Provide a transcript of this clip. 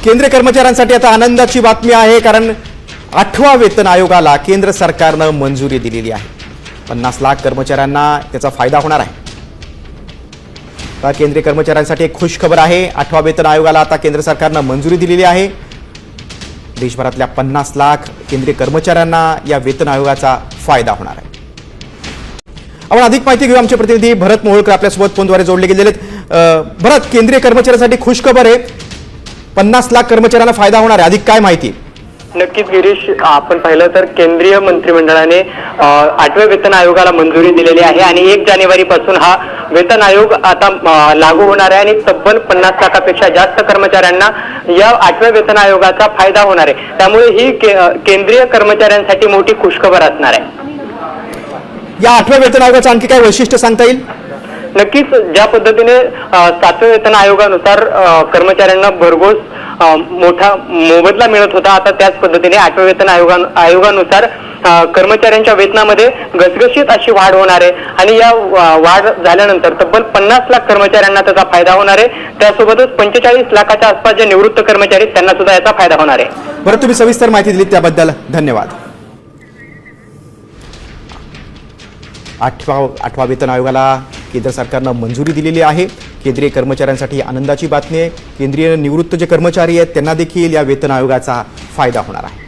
केंद्रीय कर्मचाऱ्यांसाठी आता आनंदाची बातमी आहे, कारण 8व्या वेतन आयोगाला केंद्र सरकारनं मंजुरी दिलेली आहे। 50 लाख कर्मचाऱ्यांना त्याचा फायदा होणार आहे। आता केंद्रीय कर्मचाऱ्यांसाठी एक खुश खबर आहे। 8व्या वेतन आयोगाला आता केंद्र सरकारनं मंजुरी दिलेली आहे। देशभरातल्या 50 लाख केंद्रीय कर्मचाऱ्यांना या वेतन आयोगाचा फायदा होणार आहे। आपण अधिक माहिती घेऊ। आमचे प्रतिनिधी भरत मोहोळकर आपल्यासोबत फोनद्वारे जोडले गेलेले आहेत। भरत, केंद्रीय कर्मचाऱ्यांसाठी खुश खबर आहे, 50 लाख कर्मचाऱ्यांना फायदा होणार आहे। अधिक काय माहिती? नक्कीच गिरीश, आपण पाहिलं तर केंद्रीय मंत्रिमंडळाने 8व्या वेतन आयोगाला मंजुरी दिलेली आहे आणि 1 जानेवारी पासून हा वेतन आयोग आता लागू होणार आहे आणि तब्बल 50 लाखापेक्षा जास्त कर्मचाऱ्यांना या 8व्या वेतन आयोगाचा फायदा होणार आहे। त्यामुळे ही केंद्रीय कर्मचाऱ्यांसाठी मोठी खुशखबर असणार आहे। या 8व्या वेतन आयोगाचं आणखी काय वैशिष्ट्य सांगता येईल? नक्कीच, ज्या पद्धतीने 7व्या वेतन आयोगानुसार कर्मचाऱ्यांना भरघोस मोठा मोबदला मिळत होता, आता त्याच पद्धतीने 8व्या वेतन आयोगानुसार कर्मचाऱ्यांच्या वेतनामध्ये घसघशीत अशी वाढ होणार आहे आणि या वाढ झाल्यानंतर तब्बल 50 लाख कर्मचाऱ्यांना त्याचा फायदा होणार आहे। त्यासोबतच 45 लाखाच्या आसपास जे निवृत्त कर्मचारी त्यांना सुद्धा याचा फायदा होणार आहे। बरं, तुम्ही सविस्तर माहिती दिली त्याबद्दल धन्यवाद। 8व्या वेतन आयोगाला केंद्र सरकारनं मंजुरी दिलेली आहे। केंद्रीय कर्मचाऱ्यांसाठी आनंदाची बातमी आहे। केंद्रीय निवृत्त जे कर्मचारी आहेत त्यांना देखील या वेतन आयोगाचा फायदा होणार आहे।